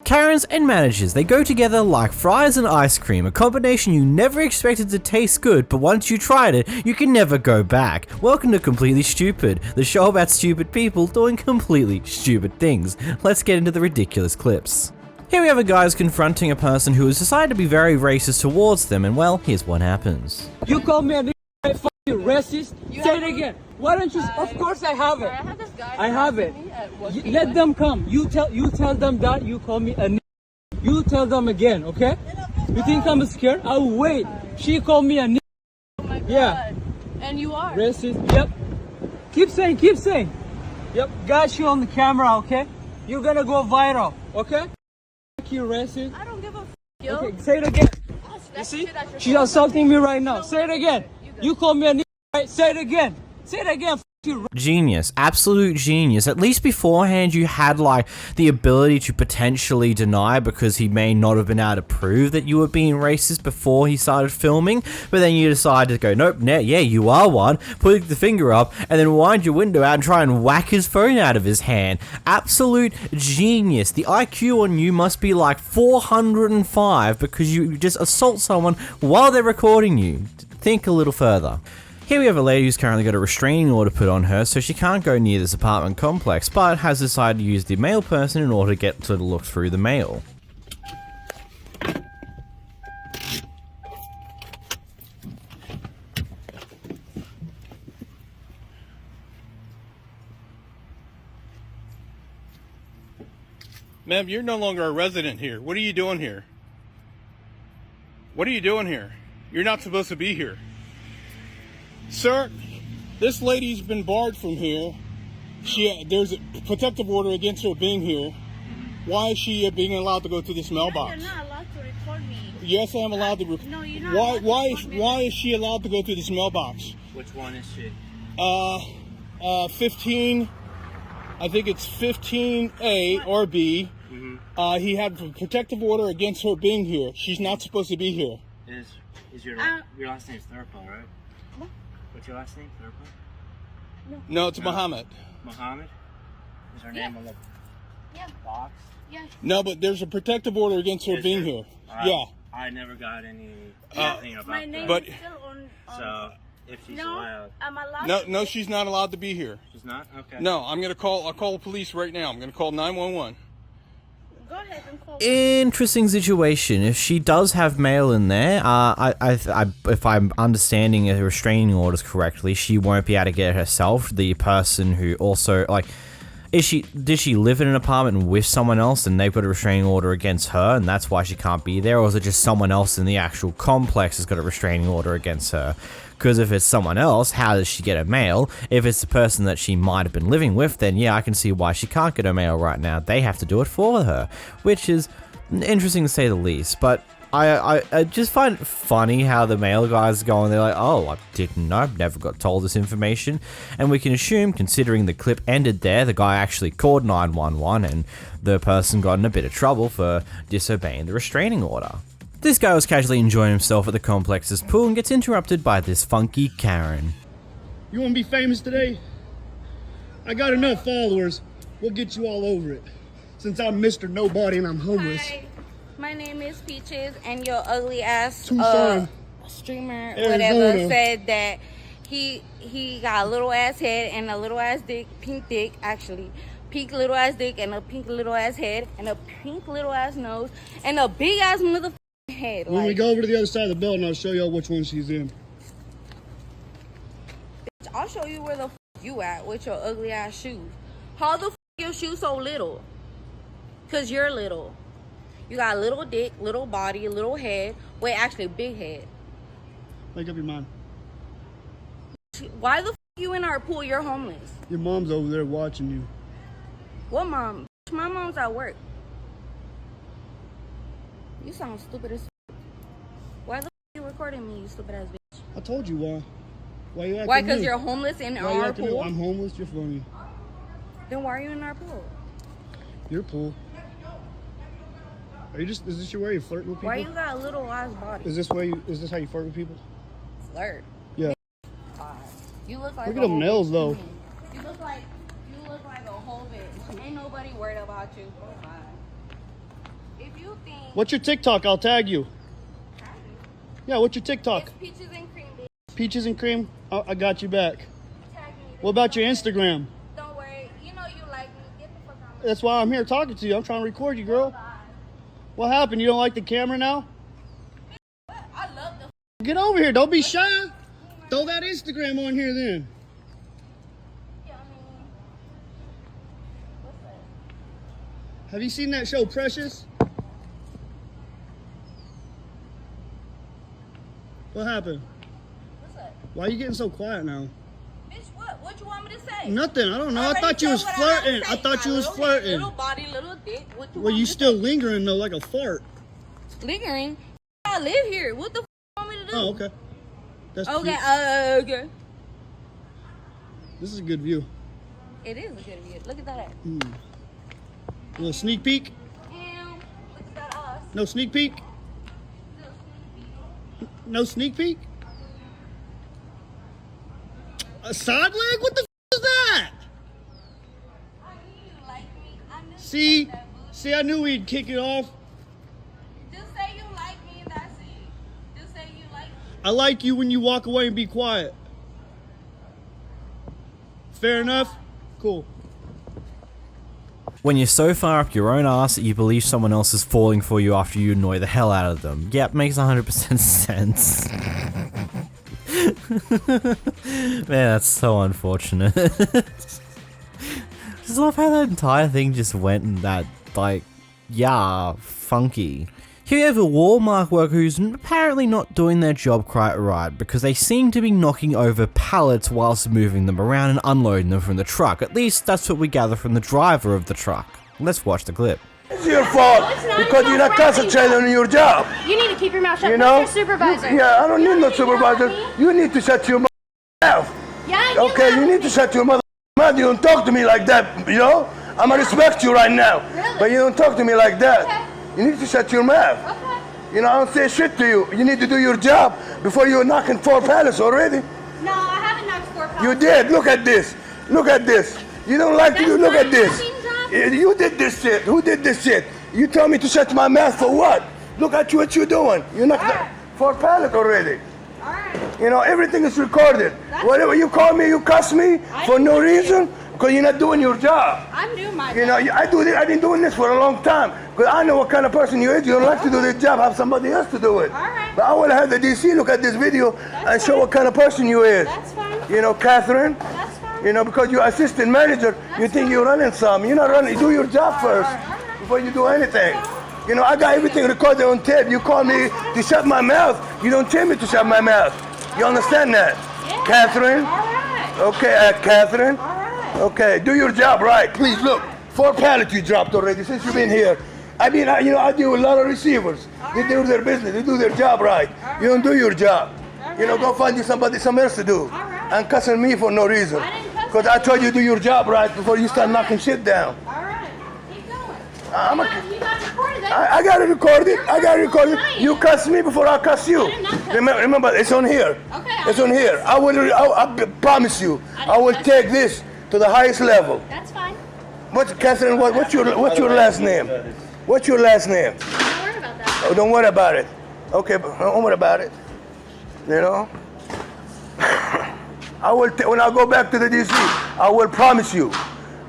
Karens and managers, they go together like fries and ice cream, a combination you never expected to taste good, but once you tried it, you can never go back. Welcome to Completely Stupid, the show about stupid people doing completely stupid things. Let's get into the ridiculous clips. Here we have a guy who's confronting a person who has decided to be very racist towards them, and well, here's what happens. You call me a fucking racist? Say it again. Why don't you? Of course I have it. I have it. Let them come. You tell them that you call me a. You tell them again, okay? You think I'm scared? I'll wait. She called me a. Oh my God. Yeah. And you are racist. Yep. Keep saying. Keep saying. Yep. Got you on the camera, okay? You're gonna go viral, okay? You racist. I don't give a f, yo. Okay, say it again. You see? She's assaulting me right now. Say it again. You call me a n***, right? Say it again. Say it again. Genius, absolute genius. At least beforehand you had like the ability to potentially deny because he may not have been able to prove that you were being racist before he started filming, but then you decided to go, nope, yeah, you are one, put the finger up, and then wind your window out and try and whack his phone out of his hand. Absolute genius. The IQ on you must be like 405 because you just assault someone while they're recording you. Think a little further. Here we have a lady who's currently got a restraining order put on her, so she can't go near this apartment complex, but has decided to use the mail person in order to get to look through the mail. Ma'am, you're no longer a resident here. What are you doing here? What are you doing here? You're not supposed to be here. Sir, this lady's been barred from here. There's a protective order against her being here. Why is she being allowed to go to this mailbox? You're not allowed to record me. Yes, I am allowed to record. No, you're not. Why is she allowed to go through this mailbox? Which one is she? 15. I think it's 15A or B. Mm-hmm. He had a protective order against her being here. She's not supposed to be here. Is your last name is Thurpa, right? What? What's your last name, Thurpa? No, it's Muhammad. Muhammad? Is her name on the box? Yeah. No, but there's a protective order against her being here. Yeah. I never got anything about my name that. is still on. So, if she's allowed. I'm allowed. No, she's not allowed to be here. She's not? Okay. No, I'll call the police right now. I'm gonna call 911. Go ahead and call. Interesting situation. If she does have mail in there, if I'm understanding the restraining orders correctly, she won't be able to get it herself. The person who also did she live in an apartment with someone else and they've got a restraining order against her and that's why she can't be there, or is it just someone else in the actual complex has got a restraining order against her? Because if it's someone else, how does she get her mail? If it's the person that she might have been living with, then yeah, I can see why she can't get her mail right now. They have to do it for her, which is interesting to say the least. But I just find it funny how the mail guys go and they're like, oh, I didn't know, I've never got told this information. And we can assume, considering the clip ended there, the guy actually called 911 and the person got in a bit of trouble for disobeying the restraining order. This guy was casually enjoying himself at the complex's pool and gets interrupted by this funky Karen. You want to be famous today? I got enough followers. We'll get you all over it. Since I'm Mr. Nobody and I'm homeless. Hi, my name is Peaches, and your ugly ass streamer, Arizona. whatever, said that he got a little ass head and a little ass dick, pink dick actually. Pink little ass dick and a pink little ass head and a pink little ass nose and a big ass motherfucking head. When we go over to the other side of the building, I'll show y'all which one she's in. Bitch, I'll show you where the you at with your ugly ass shoes. How the your shoes so little? Cause you're little. You got a little dick, little body, little head. Wait, actually, big head. Make up your mind. Why the you in our pool? You're homeless. Your mom's over there watching you. What mom? My mom's at work. You sound stupid as why the you recording me, you stupid ass bitch? I told you why. Why you acting Why? Because new? you're homeless in Why you our acting new? pool? I'm homeless, you're funny. Then why are you in our pool? Your pool. Is this your way you flirting with people? Why you got a little ass body? Is this how you flirt with people? Flirt? Yeah. You look like Look at them nails though. You look like a whole bitch. Ain't nobody worried about you. Bye. you think? What's your TikTok? I'll tag you. Yeah, what's your TikTok? It's peaches and cream, bitch. Peaches and cream? Oh, I got you back. Tag me. What about your Instagram? Don't worry. You know you like me. Get the fuck out. That's why I'm here talking to you. I'm trying to record you, girl. What happened? You don't like the camera now? I love the. Get over here. Don't be shy. Throw that Instagram on here then. Yeah, I mean, what's that? Have you seen that show, Precious? What happened? What's that? Why are you getting so quiet now? Bitch, what? What you want me to say? Nothing. I don't know. I already thought you said was what I gotta flirting. say. I thought you My was little flirting. Head, little body, little dick. What you Well, want you me still to say? lingering though, like a fart. Lingering? I live here. What the want me to do? Oh, okay. That's Okay, cute. okay. This is a good view. It is a good view. Look at that. A little sneak peek. And look at that ass. No sneak peek. No sneak peek. A side leg? What the is that? I knew you like me. I knew you See, like that, boo. see, I knew we'd kick it off. Just say you like me and that's it. Just say you like me. I like you when you walk away and be quiet. Fair enough? Cool. When you're so far up your own ass that you believe someone else is falling for you after you annoy the hell out of them. Yep, makes 100% sense. Man, that's so unfortunate. Just love how that entire thing just went in that, like, yeah, funky. Here you have a Walmart worker who's apparently not doing their job quite right because they seem to be knocking over pallets whilst moving them around and unloading them from the truck. At least that's what we gather from the driver of the truck. Let's watch the clip. It's your fault because you're not concentrating on your job. You need to keep your mouth shut. You know? Where's your supervisor? Yeah, I don't need no You supervisor. know me? You need to shut your mouth. Yeah, you Okay, you need to shut your mouth. You don't talk to me like that, you know? I'm gonna respect you right now. Really? But you don't talk to me like that. Okay. You need to shut your mouth. Okay. You know, I don't say shit to you. You need to do your job before you're knocking 4 pallets already. No, I haven't knocked 4 pounds. You did. Look at this. Look at this. You don't like to do. That's Look not at this. fucking job. You did this shit. Who did this shit? You tell me to shut my mouth for what? Look at you, what you're doing. You're not Alright. 4 pallets already. All right. You know, everything is recorded. Whatever you call me, you cuss me for no reason because you're not doing your job. I'm doing my You know, job. I do this. I've been doing this for a long time because I know what kind of person you is. You don't like to do this job, have somebody else to do it. Alright. But I want to have the DC look at this video and show fine. what kind of person you is. That's fine. You know, Catherine. That's fine. You know, because you're assistant manager, you think you're running some. You're not running. Do your job first before you do anything. You know, I got everything recorded on tape. You call me to shut my mouth. You don't tell me to shut my mouth. You understand that? Yeah. Catherine? All right. Okay, Catherine? All right. Okay, do your job right. Please, look. 4 pallets you dropped already since you've been here. I mean, you know, I deal with a lot of receivers. They do their business. They do their job right. You don't do your job. You know, go find you something else to do. And cussing me for no reason. I didn't cuss Because I told you to do your job right before you start knocking shit down. All right. Keep going. I'm a- You got recorded. I got it recorded. I got it recorded. lying. You cuss me before I cuss you. I did not cuss Remember, it's on here. Okay, It's on here. I promise you, I I will didn't take this to the highest level. That's fine. Catherine, what's your last name? What's your last name? Don't worry about that. Oh, don't worry about it. Okay, but don't worry about it. You know? I will, when I go back to the DC, I will promise you,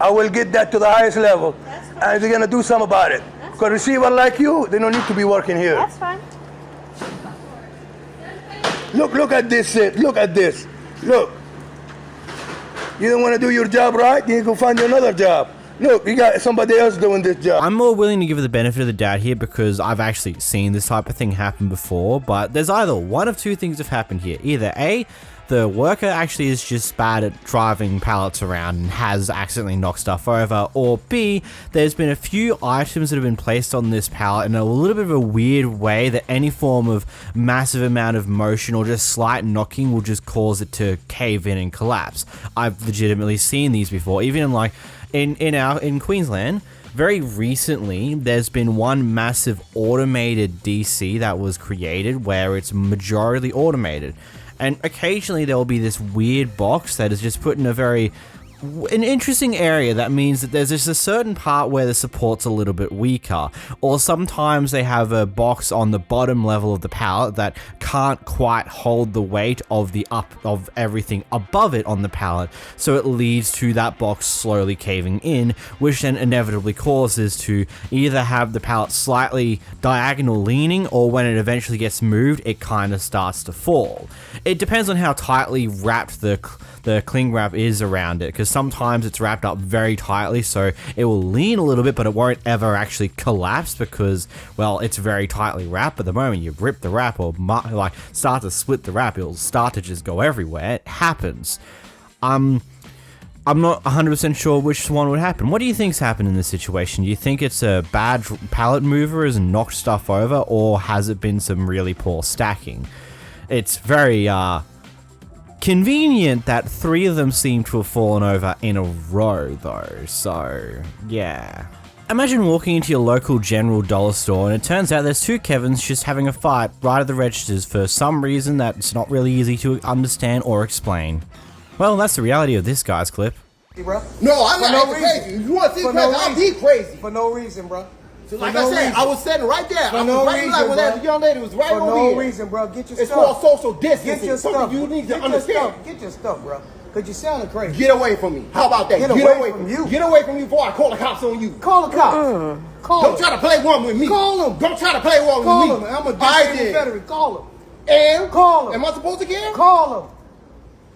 I will get that to the highest level. That's fine. And they're gonna do something about it. That's Because receiver like you, they don't need to be working here. That's fine. Look at this shit. Look at this. Look. You don't want to do your job right, you go find you another job. Look, you got somebody else doing this job. I'm more willing to give it the benefit of the doubt here because I've actually seen this type of thing happen before, but there's either one of two things have happened here. Either A, the worker actually is just bad at driving pallets around and has accidentally knocked stuff over, or B, there's been a few items that have been placed on this pallet in a little bit of a weird way that any form of massive amount of motion or just slight knocking will just cause it to cave in and collapse. I've legitimately seen these before, even in like in Queensland. Very recently, there's been one massive automated DC that was created where it's majority automated. And occasionally there will be this weird box that is just put in a very an interesting area that means that there's just a certain part where the support's a little bit weaker, or sometimes they have a box on the bottom level of the pallet that can't quite hold the weight of of everything above it on the pallet, so it leads to that box slowly caving in, which then inevitably causes to either have the pallet slightly diagonal leaning, or when it eventually gets moved, it kind of starts to fall. It depends on how tightly wrapped the cling wrap is around it, because sometimes it's wrapped up very tightly, so it will lean a little bit, but it won't ever actually collapse because, well, it's very tightly wrapped. But the moment you rip the wrap or like start to split the wrap, it'll start to just go everywhere. It happens. I'm not 100% sure which one would happen. What do you think's happened in this situation? Do you think it's a bad pallet mover has knocked stuff over, or has it been some really poor stacking? It's very convenient that 3 of them seem to have fallen over in a row though, so yeah. Imagine walking into your local general dollar store and it turns out there's 2 Kevins just having a fight right at the registers for some reason that's not really easy to understand or explain. Well, that's the reality of this guy's clip. Bro. No, I'm not acting crazy. If you want to see crazy, I'll be crazy. For no reason, bro. So like I said, I was sitting right there. I was right like when that young lady was right over here. For no reason, bro. Get your stuff. It's called social distancing. Get your stuff. You need to understand. Get your stuff, bro. Cause you sounding crazy. Get away from me. How about that? Get away from you. Get away from me before I call the cops on you. Call the cops. Call Don't try to play one with me. Call them. Don't try to play one Call with me. them. I'm a disabled veteran. Call them. And? Call them. Am I supposed to care? Call them.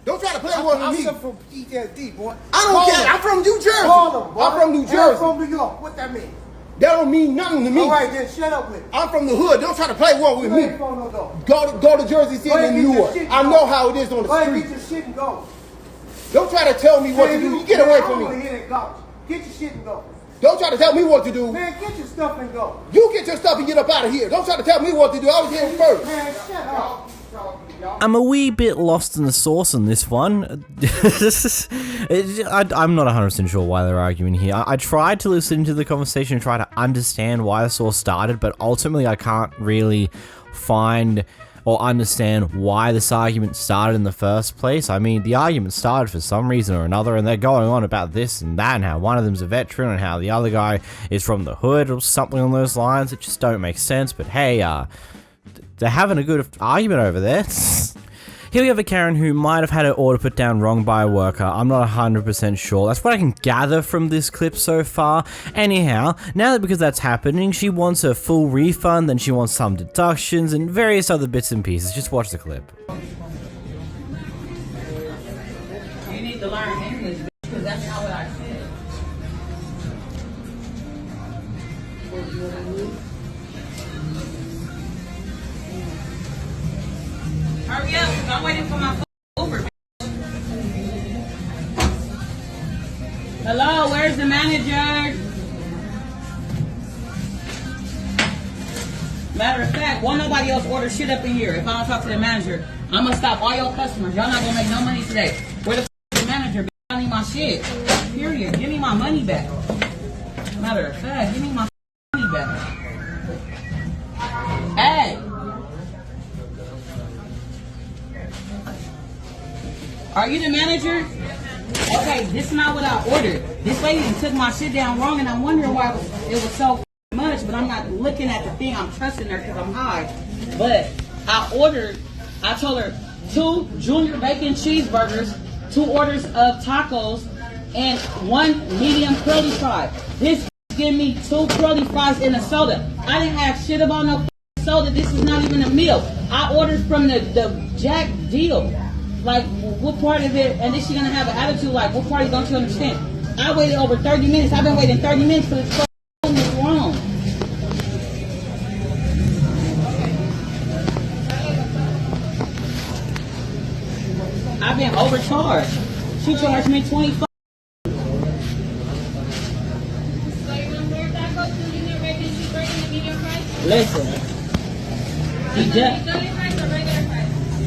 Don't try to play one with me. I'm from PTSD, boy. I don't care. I'm from New Jersey. Call them, boy. I'm from New Jersey. I'm from New York. What that mean? That don't mean nothing to me. All right, then shut up with it. I'm from the hood. Don't try to play one with me. Go to Jersey City and New York. I know how it is on the street. Get your shit and go. Don't try to tell me what to do. You get away from me. Get your shit and go. Don't try to tell me what to do. Man, get your stuff and go. You get your stuff and get up out of here. Don't try to tell me what to do. I was here first. Man, shut up. I'm a wee bit lost in the sauce on this one. I'm not 100% sure why they're arguing here. I tried to listen to the conversation and try to understand why this all started, but ultimately I can't really find or understand why this argument started in the first place. I mean, the argument started for some reason or another, and they're going on about this and that, and how one of them's a veteran, and how the other guy is from the hood, or something on those lines. It just don't make sense, but hey, they're having a good argument over there. Here we have a Karen who might have had her order put down wrong by a worker. I'm not 100% sure. That's what I can gather from this clip so far. Anyhow, now that because that's happening, she wants a full refund, then she wants some deductions, and various other bits and pieces. Just watch the clip. You need to learn English, because that's not what I said. Hurry up, because I'm waiting for my Uber. Hello, where's the manager? Matter of fact, won't nobody else order shit up in here if I don't talk to the manager. I'm gonna stop all your customers. Y'all not gonna make no money today. Where the f is the manager? I need my shit. Period. Give me my money back. Matter of fact, give me my money back. Hey! Are you the manager? Okay, this is not what I ordered. This lady took my shit down wrong, and I'm wondering why it was so much, but I'm not looking at the thing. I'm trusting her because I'm high. But I told her 2 junior bacon cheeseburgers, 2 orders of tacos, and 1 medium curly fry. This give me 2 curly fries and a soda. I didn't have shit about no soda. This is not even a meal. I ordered from the Jack deal. Like, what part of it, and then she's gonna have an attitude like, what part don't you understand? I waited over 30 minutes. I've been waiting 30 minutes for this phone is wrong. I've been overcharged. She charged me $25. Listen.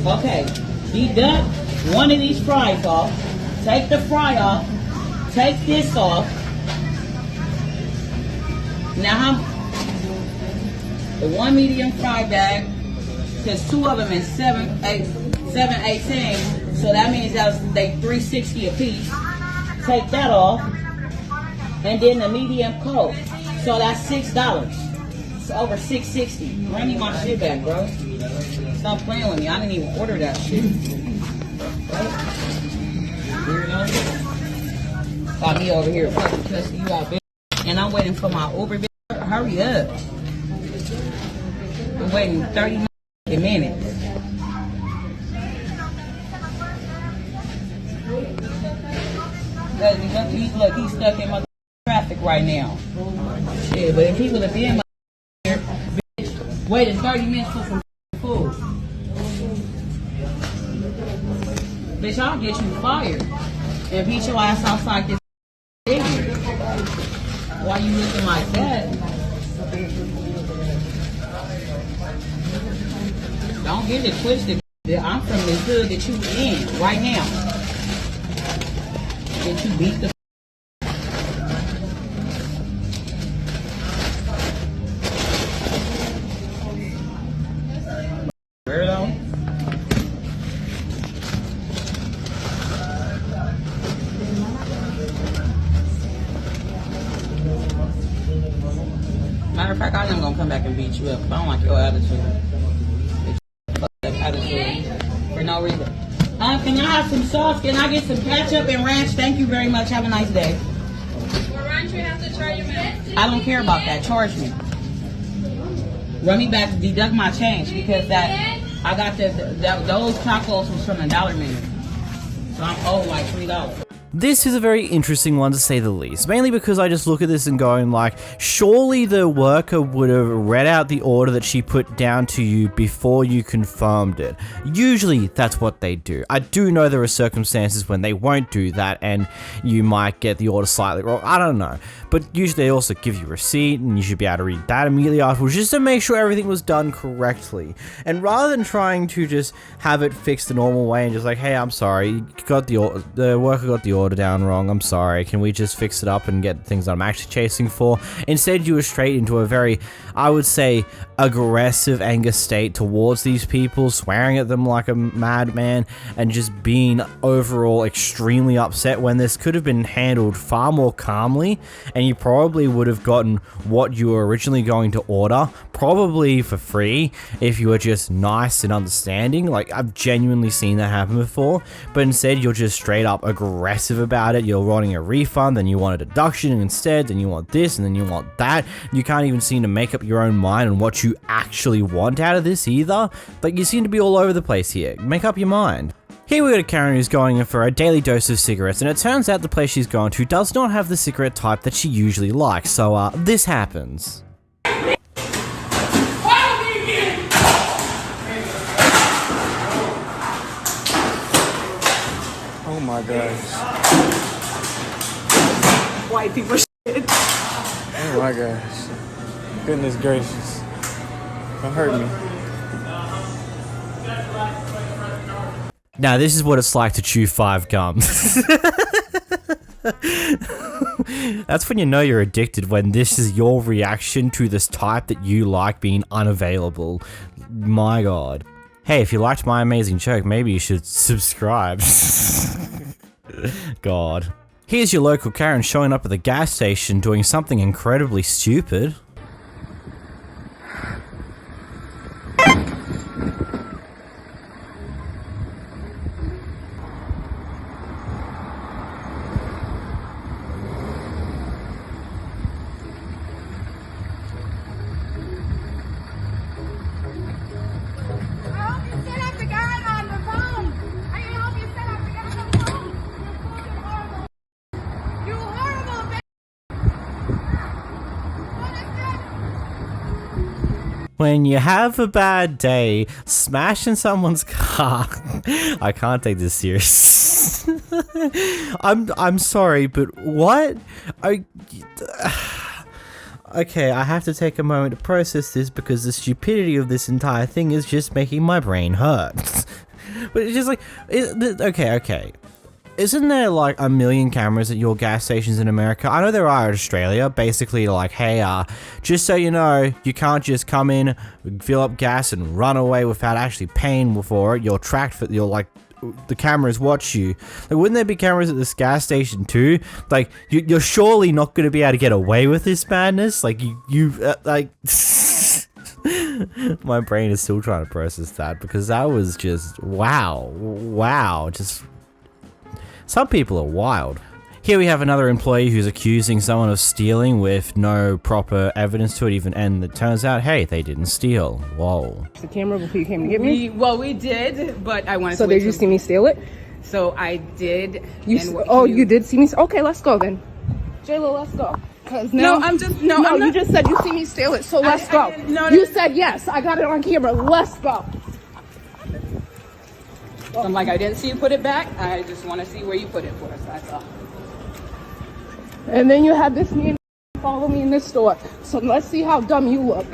Okay. Deduct 1 of these fries off. Take the fry off. Take this off. Now the 1 medium fry bag, because 2 of them is 7.18, so that means they $3.60 a piece. take that off, and then the medium Coke. So that's $6. It's over $6.60. Bring me my shit back, bro. Stop playing with me. I didn't even order that shit. Weirdo. Got me over here fucking cussing you out, bitch. And I'm waiting for my Uber, bitch. Hurry up. I'm waiting 30 minutes. Look, he's stuck in my traffic right now. Shit, but if he would have been my here, bitch, waiting 30 minutes for some food. Bitch, I'll get you fired and beat your ass outside this area. Why you looking like that? Don't get it twisted. I'm from the hood that you in right now. That you beat the weirdo. Matter of fact, I am gonna come back and beat you up. I don't like your attitude. Fuck that attitude for no reason. Can I have some sauce? Can I get some ketchup and ranch? Thank you very much. Have a nice day. For ranch, you have to charge your man. I don't care about that. Charge me. Run me back, deduct my change because that I got those tacos was from the dollar menu, so I'm owed like $3. This is a very interesting one to say the least, mainly because I just look at this and going like, surely the worker would have read out the order that she put down to you before you confirmed it. Usually that's what they do. I do know there are circumstances when they won't do that and you might get the order slightly wrong, I don't know. But usually they also give you a receipt and you should be able to read that immediately afterwards just to make sure everything was done correctly. And rather than trying to just have it fixed the normal way and just like, hey, I'm sorry, the worker got the order down wrong, I'm sorry, can we just fix it up and get things that I'm actually chasing for? Instead, you were straight into a very, I would say, aggressive anger state towards these people, swearing at them like a madman, and just being overall extremely upset when this could have been handled far more calmly, and you probably would have gotten what you were originally going to order, probably for free, if you were just nice and understanding. Like, I've genuinely seen that happen before, but instead you're just straight up aggressive about it. You're wanting a refund, then you want a deduction instead, then you want this, and then you want that. You can't even seem to make up your own mind on what you actually want out of this either. Like, you seem to be all over the place here. Make up your mind. Here we got a Karen who's going in for a daily dose of cigarettes, and it turns out the place she's going to does not have the cigarette type that she usually likes, so this happens. Oh my gosh. White people shit. Oh my gosh. Goodness gracious. Don't hurt me. Now, this is what it's like to chew 5 gums. That's when you know you're addicted, when this is your reaction to this type that you like being unavailable. My god. Hey, if you liked my amazing joke, maybe you should subscribe. God. Here's your local Karen showing up at the gas station doing something incredibly stupid. When you have a bad day, smashing someone's car. I can't take this serious. I'm sorry, but what? Okay, I have to take a moment to process this because the stupidity of this entire thing is just making my brain hurt. But it's just like, okay. Isn't there like a million cameras at your gas stations in America? I know there are in Australia, basically like, hey, just so you know, you can't just come in, fill up gas and run away without actually paying for it. You're tracked for, you're like the cameras watch you. Like, wouldn't there be cameras at this gas station too? Like, you're surely not going to be able to get away with this madness. Like, like, my brain is still trying to process that, because that was just wow. Just some people are wild. Here we have another employee who's accusing someone of stealing with no proper evidence to it, and it turns out, hey, they didn't steal. Whoa. The camera before you came to get me? We did, but I wanted so to. So did you see me steal it? So I did. You did see me? Okay, let's go then. J-Lo, let's go. No, I'm just you just said you see me steal it, so let's go. You said yes. I got it on camera. Let's go. I'm like, I didn't see you put it back. I just want to see where you put it for us. That's all. And then you had this man follow me in this store. So let's see how dumb you look.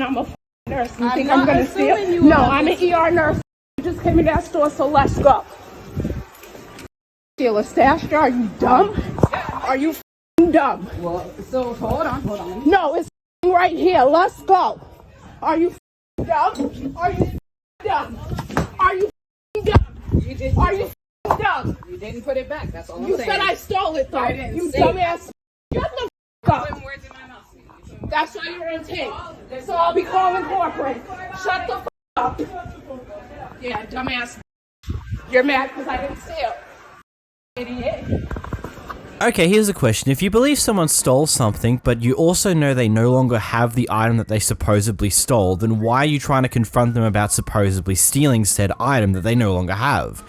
I'm a nurse. You think I'm gonna steal? No, I'm an ER nurse. You just came in that store, so let's go. Steal a stash jar? Are you dumb? Are you dumb? Well, so hold on. No, it's right here. Let's go. Are you dumb? Are you dumb? Are you dumb? Are you dumb? You didn't put it back. That's all I'm You saying. said I stole it, though. I didn't You say dumbass. Shut the up. Putting words in my mouth. That's why you're on tape. So I'll be calling corporate. Shut the up. Yeah, dumbass. You're mad because I didn't steal. Idiot. Okay, here's a question. If you believe someone stole something, but you also know they no longer have the item that they supposedly stole, then why are you trying to confront them about supposedly stealing said item that they no longer have?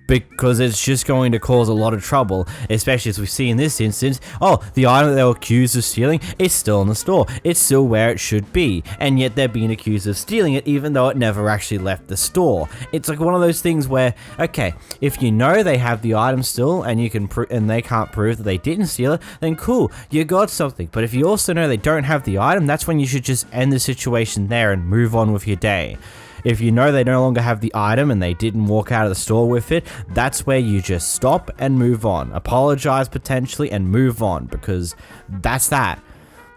Because it's just going to cause a lot of trouble, especially as we see in this instance. Oh, the item that they were accused of stealing, it's still in the store. It's still where it should be, and yet they're being accused of stealing it even though it never actually left the store. It's like one of those things where, okay, if you know they have the item still and you can and they can't prove that they didn't steal it, then cool, you got something. But if you also know they don't have the item, that's when you should just end the situation there and move on with your day. If you know they no longer have the item and they didn't walk out of the store with it, that's where you just stop and move on. Apologize potentially and move on, because that's that.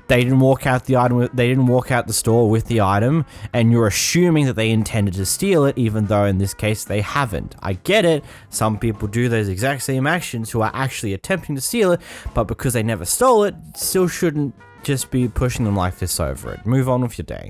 They didn't walk out the store with the item, and you're assuming that they intended to steal it, even though in this case they haven't. I get it. Some people do those exact same actions who are actually attempting to steal it, but because they never stole it, still shouldn't just be pushing them like this over it. Move on with your day.